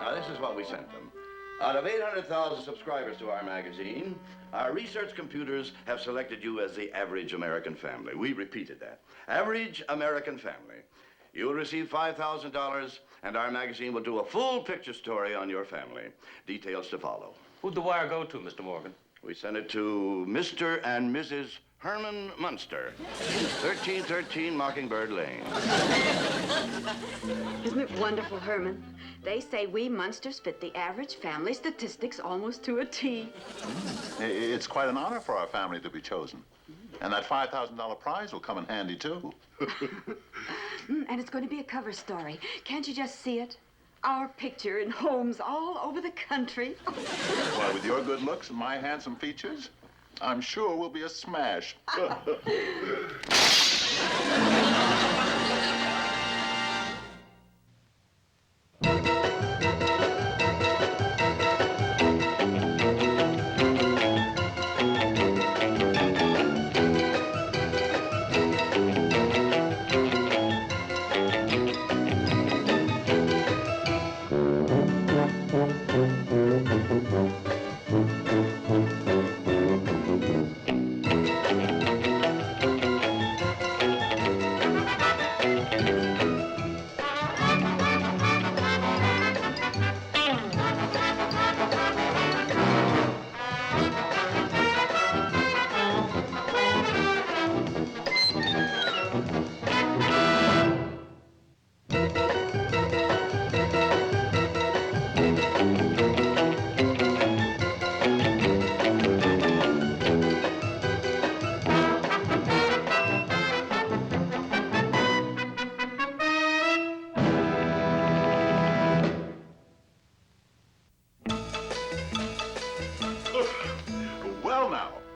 Now, this is what we sent them. Out of 800,000 subscribers to our magazine, our research computers have selected you as the average American family. We repeated that. Average American family. You'll receive $5,000, and our magazine will do a full picture story on your family. Details to follow. Who'd the wire go to, Mr. Morgan? We sent it to Mr. and Mrs. Herman Munster, 1313 Mockingbird Lane. Isn't it wonderful, Herman? They say we Munsters fit the average family statistics almost to a T. It's quite an honor for our family to be chosen. And that $5,000 prize will come in handy, too. And it's going to be a cover story. Can't you just see it? Our picture in homes all over the country. Why, with your good looks and my handsome features, I'm sure we'll be a smash.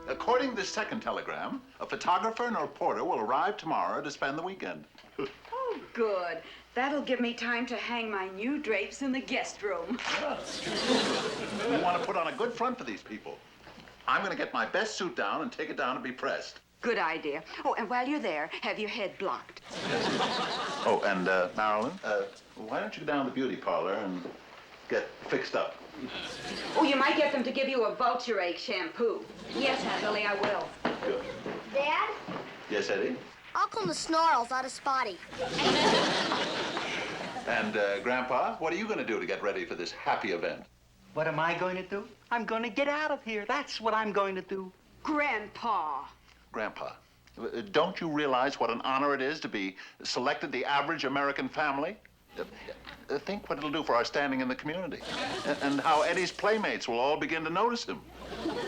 According to this second telegram, a photographer and a reporter will arrive tomorrow to spend the weekend. Oh, good. That'll give me time to hang my new drapes in the guest room. We want to put on a good front for these people. I'm going to get my best suit down and take it down to be pressed. Good idea. Oh, and while you're there, have your head blocked. Oh, and Marilyn, why don't you go down to the beauty parlor and get fixed up? Oh, you might get them to give you a vulture-egg shampoo. Yes, Aunt Lily, I will. Good. Dad? Yes, Eddie? I'll comb the snarls out of Spotty. And, Grandpa, what are you going to do to get ready for this happy event? What am I going to do? I'm going to get out of here. That's what I'm going to do. Grandpa. Grandpa, don't you realize what an honor it is to be selected the average American family? Think what it'll do for our standing in the community. And how Eddie's playmates will all begin to notice him.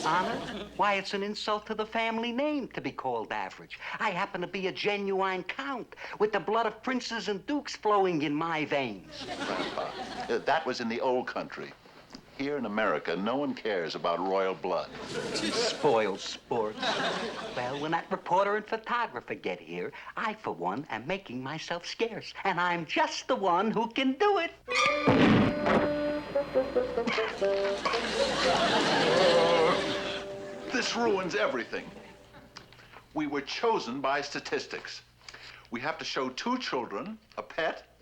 Honor? Why, it's an insult to the family name to be called average. I happen to be a genuine count with the blood of princes and dukes flowing in my veins. Grandpa, that was in the old country. Here in America, no one cares about royal blood. Spoiled sports. Well, when that reporter and photographer get here, I, for one, am making myself scarce. And I'm just the one who can do it. This ruins everything. We were chosen by statistics. We have to show 2 children, a pet,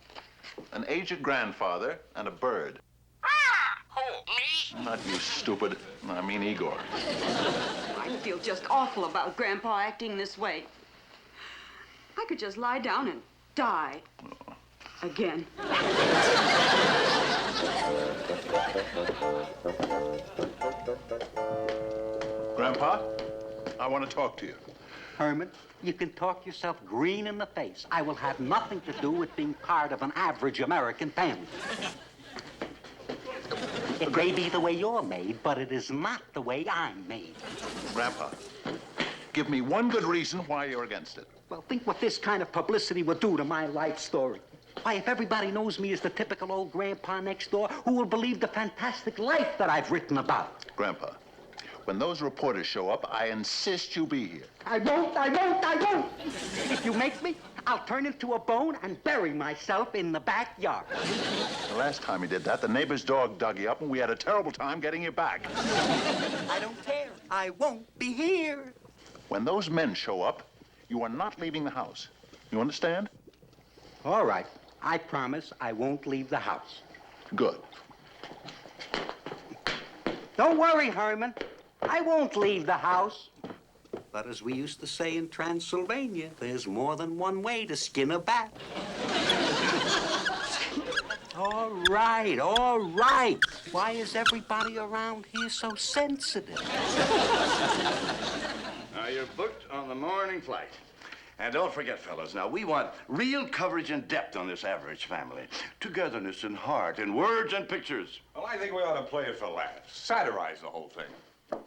an aged grandfather, and a bird. Who, me? Not you, stupid. I mean Igor. I feel just awful about Grandpa acting this way. I could just lie down and die. Again. Grandpa, I want to talk to you. Herman, you can talk yourself green in the face. I will have nothing to do with being part of an average American family. It may be the way you're made, but it is not the way I'm made. Grandpa, give me one good reason why you're against it. Well, think what this kind of publicity would do to my life story. Why, if everybody knows me as the typical old grandpa next door, who will believe the fantastic life that I've written about? Grandpa, when those reporters show up, I insist you be here. I won't. If you make me, I'll turn into a bone and bury myself in the backyard. The last time you did that, the neighbor's dog dug you up, and we had a terrible time getting you back. I don't care. I won't be here. When those men show up, you are not leaving the house. You understand? All right. I promise I won't leave the house. Good. Don't worry, Herman. I won't leave the house. But as we used to say in Transylvania, there's more than one way to skin a bat. All right, all right. Why is everybody around here so sensitive? Now, you're booked on the morning flight. And don't forget, fellas, now, we want real coverage and depth on this average family. Togetherness and heart and words and pictures. Well, I think we ought to play it for laughs. Satirize the whole thing.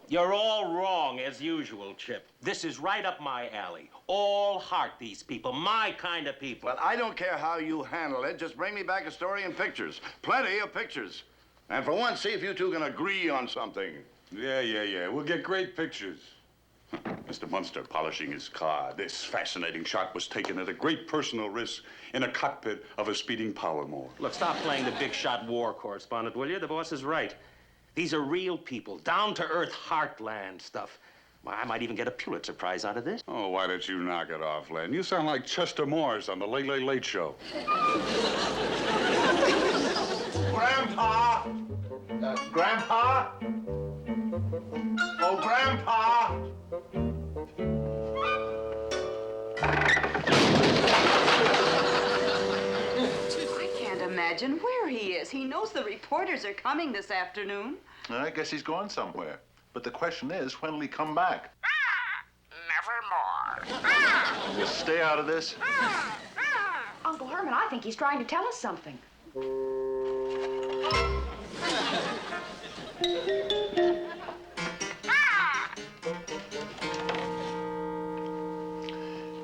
You're all wrong, as usual, Chip. This is right up my alley. All heart, these people. My kind of people. Well, I don't care how you handle it. Just bring me back a story in pictures. Plenty of pictures. And for once, see if you two can agree on something. Yeah. We'll get great pictures. Mr. Munster polishing his car. This fascinating shot was taken at a great personal risk in a cockpit of a speeding power mole. Look, stop playing the big shot war correspondent, will you? The boss is right. These are real people, down-to-earth heartland stuff. Well, I might even get a Pulitzer Prize out of this. Oh, why don't you knock it off, Len? You sound like Chester Morris on the Late Late Late Show. Grandpa! Grandpa? Oh, Grandpa! I can't imagine where he is. He knows the reporters are coming this afternoon. I guess he's gone somewhere. But the question is, when will he come back? Nevermore. We'll stay out of this. Uncle Herman, I think he's trying to tell us something.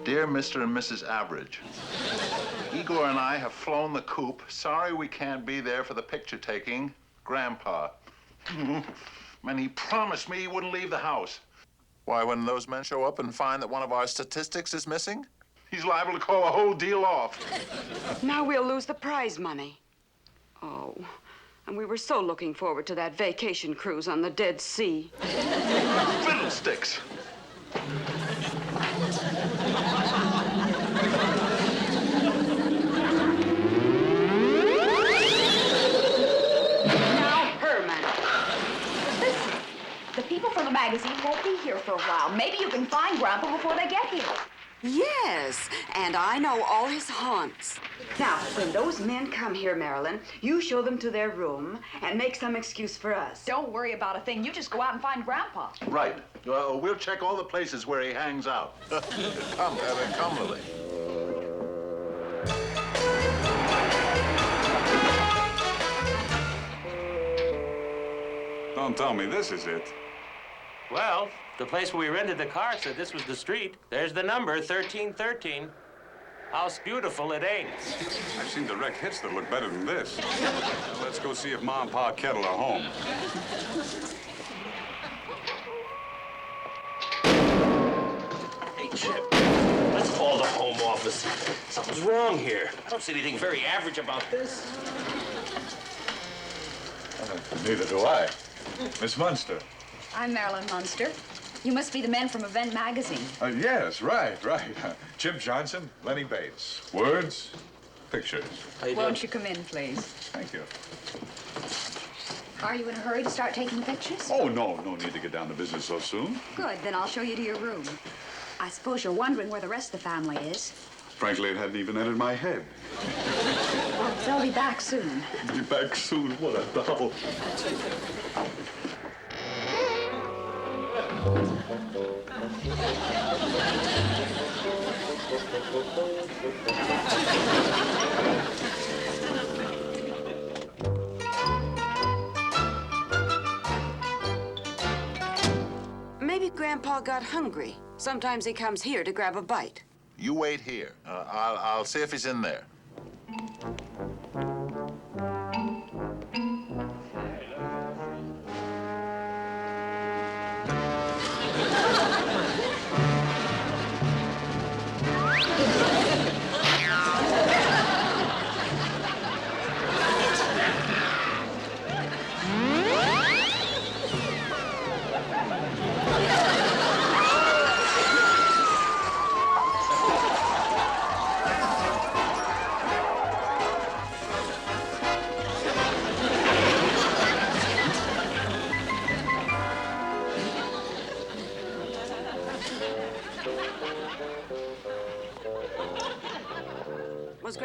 Dear Mr. and Mrs. Average, Igor and I have flown the coop. Sorry we can't be there for the picture taking. Grandpa. And he promised me he wouldn't leave the house. Why, when those men show up and find that one of our statistics is missing, he's liable to call the whole deal off. Now we'll lose the prize money. Oh, and we were so looking forward to that vacation cruise on the Dead Sea. Fiddlesticks! Now, Herman. Listen, the people from the magazine won't be here for a while. Maybe you can find Grandpa before they get here. Yes, and I know all his haunts. Now, when those men come here, Marilyn, you show them to their room and make some excuse for us. Don't worry about a thing. You just go out and find Grandpa. Right. We'll check all the places where he hangs out. Come, Lily. Don't tell me this is it. Well, the place where we rented the car said this was the street. There's the number, 1313. House beautiful, it ain't. I've seen direct hits that look better than this. Well, let's go see if Ma and Pa Kettle are home. Hey, Chip, let's call the home office. Something's wrong here. I don't see anything very average about this. Neither do I. Miss Munster. I'm Marilyn Munster. You must be the men from Event Magazine. Yes, right. Chip Johnson, Lenny Bates. Words, pictures. How you doing? Won't you come in, please? Thank you. Are you in a hurry to start taking pictures? Oh, no need to get down to business so soon. Good, then I'll show you to your room. I suppose you're wondering where the rest of the family is. Frankly, it hadn't even entered my head. Well, they'll be back soon. Be back soon. What a double. Maybe Grandpa got hungry. Sometimes he comes here to grab a bite. You wait here. I'll see if he's in there.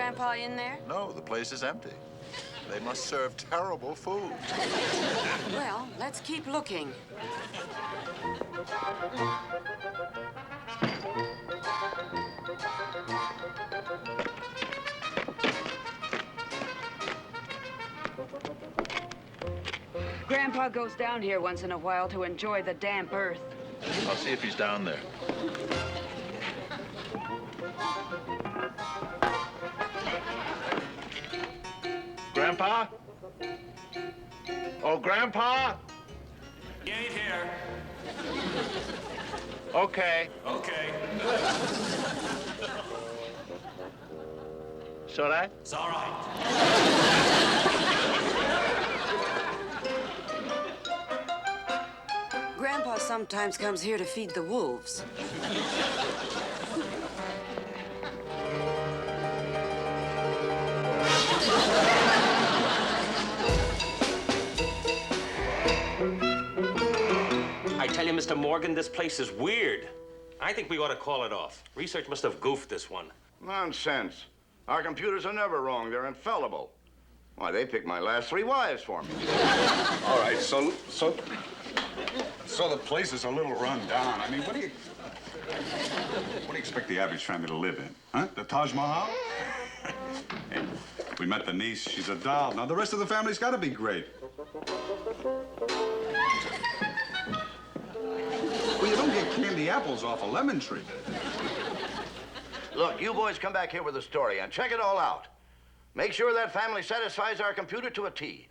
Grandpa in there? No, the place is empty. They must serve terrible food. Well, let's keep looking. Grandpa goes down here once in a while to enjoy the damp earth. I'll see if he's down there. Grandpa? Oh, Grandpa? He ain't here. Okay. Okay. Should I? It's all right. Grandpa sometimes comes here to feed the wolves. I tell you, Mr. Morgan, this place is weird. I think we ought to call it off. Research must have goofed this one. Nonsense. Our computers are never wrong. They're infallible. Why, they picked my last 3 wives for me. All right, so the place is a little run down. I mean, what do you expect the average family to live in? Huh? The Taj Mahal? Hey, we met the niece. She's a doll. Now, the rest of the family's got to be great. Well, you don't get candy apples off a lemon tree. Look, you boys come back here with a story and check it all out. Make sure that family satisfies our computer to a T.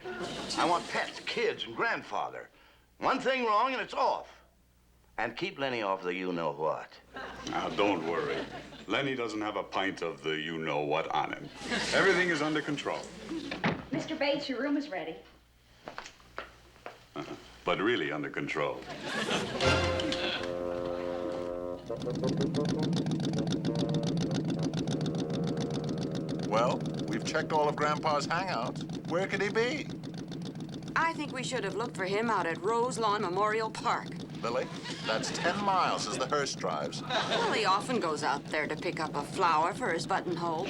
I want pets, kids, and grandfather. One thing wrong and it's off. And keep Lenny off the you-know-what. Now, don't worry. Lenny doesn't have a pint of the you-know-what on him. Everything is under control. Mr. Bates, your room is ready. But really under control. Well, we've checked all of Grandpa's hangouts. Where could he be? I think we should have looked for him out at Rose Lawn Memorial Park. Lily, that's 10 miles as the hearse drives. Well, he often goes out there to pick up a flower for his buttonhole.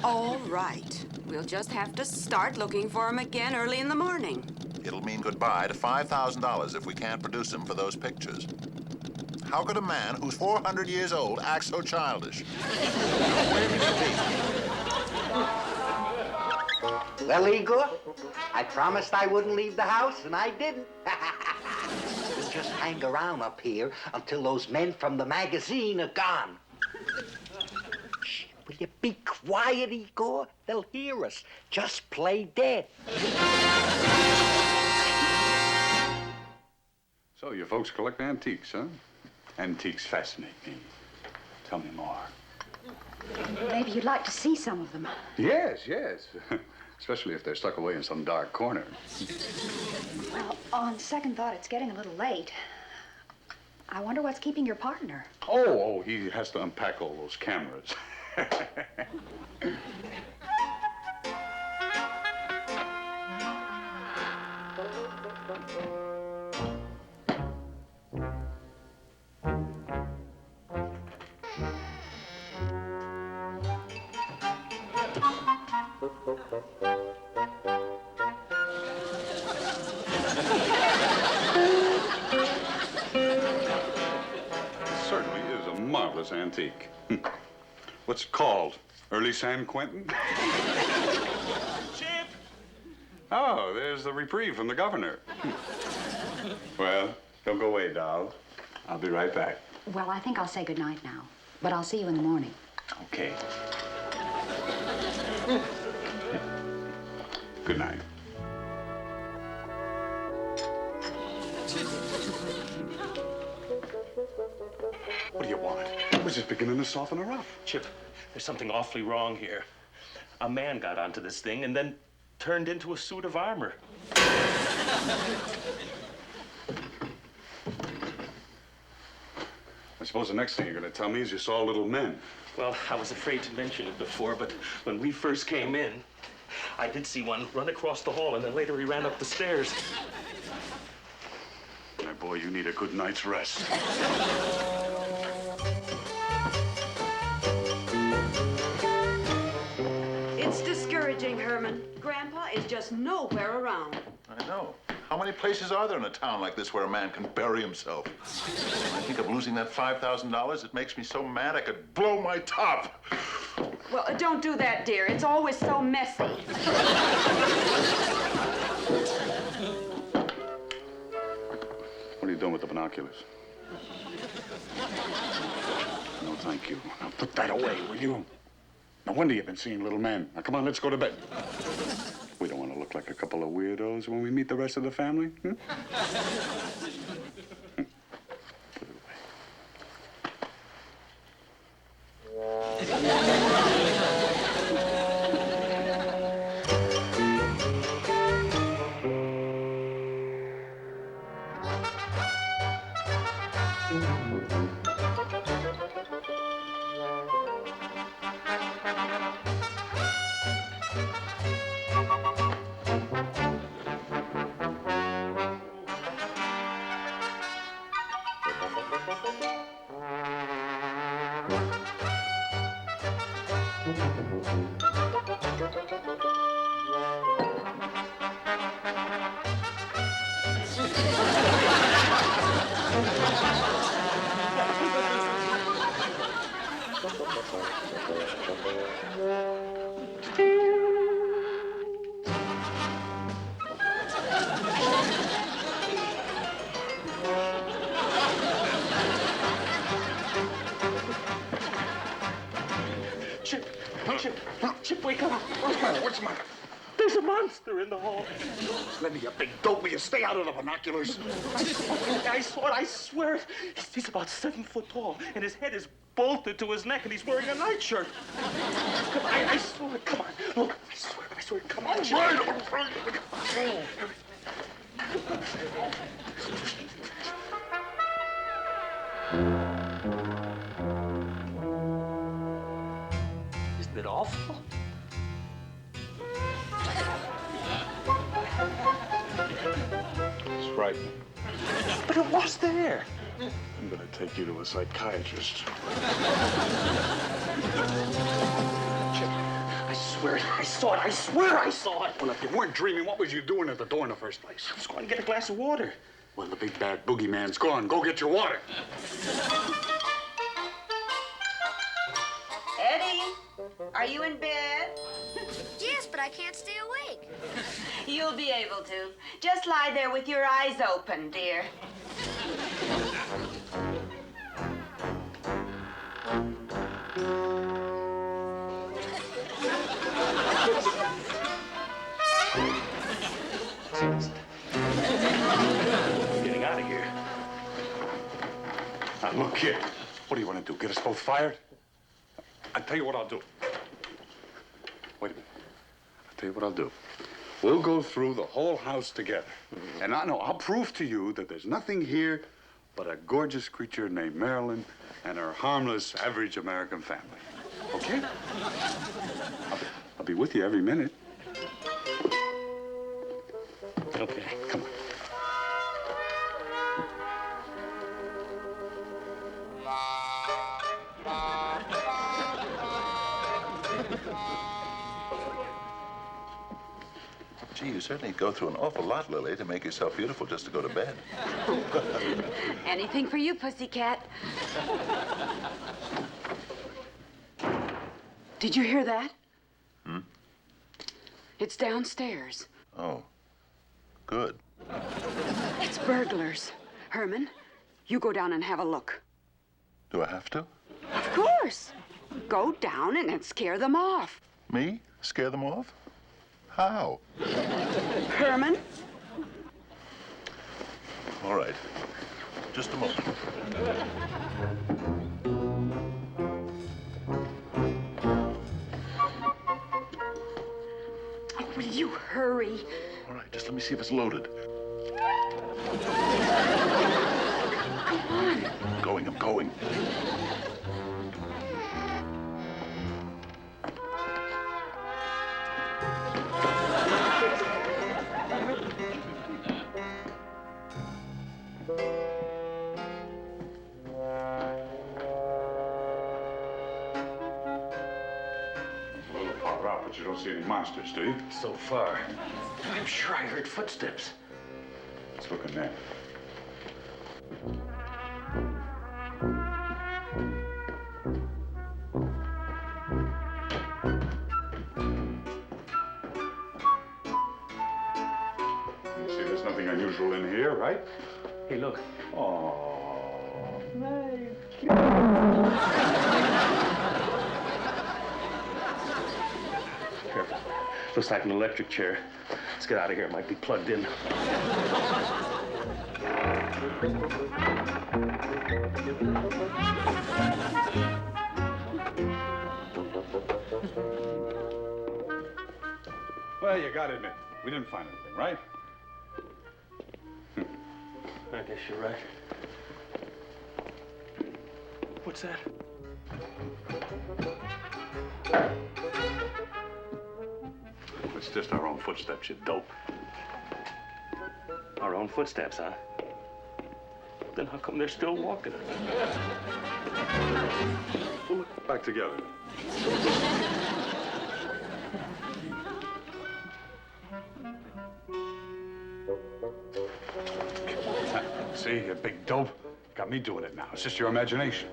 All right. We'll just have to start looking for him again early in the morning. It'll mean goodbye to $5,000 if we can't produce him for those pictures. How could a man who's 400 years old act so childish? Where could he be? Well, Igor, I promised I wouldn't leave the house, and I didn't. We'll just hang around up here until those men from the magazine are gone. Shh, will you be quiet, Igor? They'll hear us. Just play dead. So you folks collect antiques, huh? Antiques fascinate me. Tell me more. Maybe you'd like to see some of them. Yes, yes. Especially if they're stuck away in some dark corner. Well, on second thought, it's getting a little late. I wonder what's keeping your partner. Oh, he has to unpack all those cameras. Certainly is a marvelous antique. What's it called? Early San Quentin? Chip! Oh, there's the reprieve from the governor. Well, don't go away, doll. I'll be right back. Well, I think I'll say goodnight now, but I'll see you in the morning. Okay. Good night. What do you want? We're just beginning to soften her up. Chip, there's something awfully wrong here. A man got onto this thing and then turned into a suit of armor. I suppose the next thing you're going to tell me is you saw little men. Well, I was afraid to mention it before, but when we first came in, I did see one run across the hall, and then later he ran up the stairs. My boy, you need a good night's rest. It's discouraging, Herman. Grandpa is just nowhere around. I know. How many places are there in a town like this where a man can bury himself? When I think of losing that $5,000, it makes me so mad I could blow my top. Well, don't do that, dear. It's always so messy. What are you doing with the binoculars? No, thank you. Now put that away, will you? No wonder you've been seeing little men. Now, come on, let's go to bed. We don't want to look like a couple of weirdos when we meet the rest of the family. Hmm? Chip, wake up. What's the matter? What's the matter? There's a monster in the hall. Slendy, you big dope, will you stay out of the binoculars? I swear. He's about 7 foot tall, and his head is bolted to his neck, and he's wearing a nightshirt. Come on, I swear. Come on. Look, I swear. Come on. Isn't it awful? It's frightening. But it was there. I'm gonna take you to a psychiatrist. Chip, I swear, I saw it. I swear I saw it. Well, if you weren't dreaming, what was you doing at the door in the first place? I was going to get a glass of water. Well, the big bad boogeyman's gone. Go get your water. Eddie, are you in bed? Yes, but I can't stay awake. You'll be able to. Just lie there with your eyes open, dear. Getting out of here. Now, look here. What do you want to do? Get us both fired? I'll tell you what I'll do. Wait a minute. I'll tell you what I'll do. We'll go through the whole house together. And I'll prove to you that there's nothing here but a gorgeous creature named Marilyn and her harmless, average American family. Okay? I'll be with you every minute. Okay. Come on. Gee, you certainly go through an awful lot, Lily, to make yourself beautiful just to go to bed. Anything for you, pussycat. Did you hear that? Hmm? It's downstairs. Oh, good. It's burglars. Herman, you go down and have a look. Do I have to? Of course. Go down and scare them off. Me? Scare them off? How? Herman? All right. Just a moment. Oh, will you hurry? All right, just let me see if it's loaded. Come on. I'm going. But you don't see any monsters, do you? So far. I'm sure I heard footsteps. Let's look in there. You see, there's nothing unusual in here, right? Hey, look. Oh. Careful. Looks like an electric chair. Let's get out of here. It might be plugged in. Well, you gotta admit, we didn't find anything, right? I guess you're right. What's that? It's just our own footsteps, you dope. Our own footsteps, huh? Then how come they're still walking? We'll look back together. See, you big dope. Got me doing it now. It's just your imagination.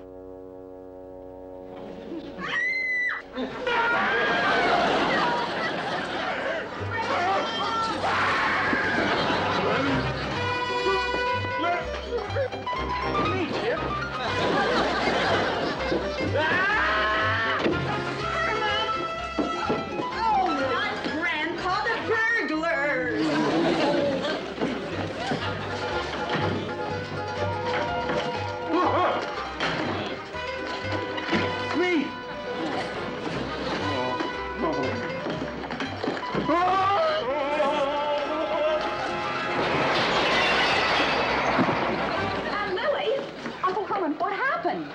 Grandpa, the burglars! Me! Lily! Uncle Herman, what happened?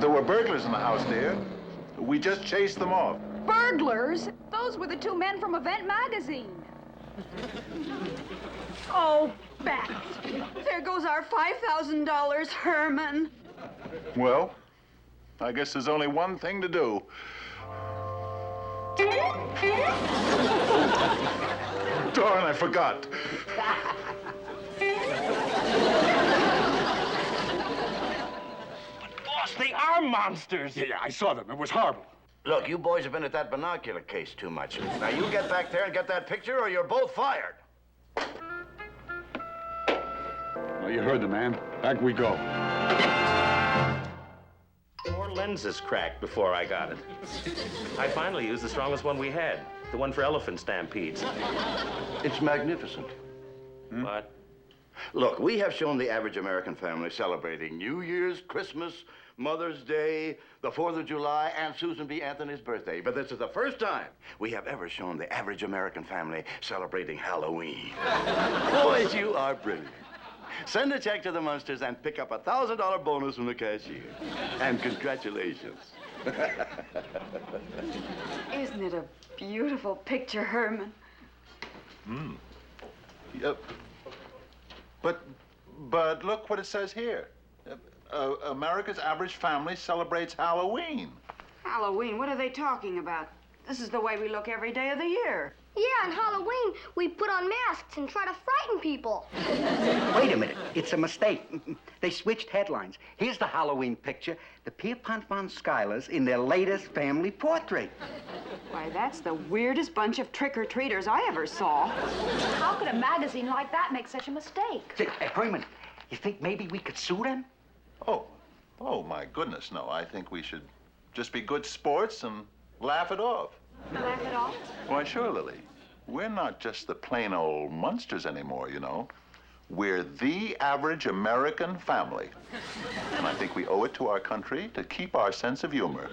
There were burglars in the house, dear. We just chased them off. Burglars? Those were the two men from Event Magazine. Oh, Beth, there goes our $5,000, Herman. Well, I guess there's only one thing to do. Darn, I forgot. Boss, they are monsters. Yeah, I saw them. It was horrible. Look, you boys have been at that binocular case too much. Now, you get back there and get that picture, or you're both fired. Well, you heard the man. Back we go. 4 lenses cracked before I got it. I finally used the strongest one we had, the one for elephant stampedes. It's magnificent. What? Look, we have shown the average American family celebrating New Year's, Christmas, Mother's Day, the 4th of July, and Susan B. Anthony's birthday. But this is the first time we have ever shown the average American family celebrating Halloween. Boys, you are brilliant. Send a check to the Munsters and pick up a $1,000 bonus from the cashier. And congratulations. Isn't it a beautiful picture, Herman? Yep. But look what it says here. America's average family celebrates Halloween. Halloween, what are they talking about? This is the way we look every day of the year. Yeah, on Halloween, we put on masks and try to frighten people. Wait a minute, it's a mistake. They switched headlines. Here's the Halloween picture, the Pierpont von Schuyler's in their latest family portrait. Why, that's the weirdest bunch of trick-or-treaters I ever saw. How could a magazine like that make such a mistake? Say, Herman, you think maybe we could sue them? Oh, my goodness, no. I think we should just be good sports and laugh it off. Laugh it off? Why, sure, Lily. We're not just the plain old Munsters anymore, you know. We're the average American family. And I think we owe it to our country to keep our sense of humor.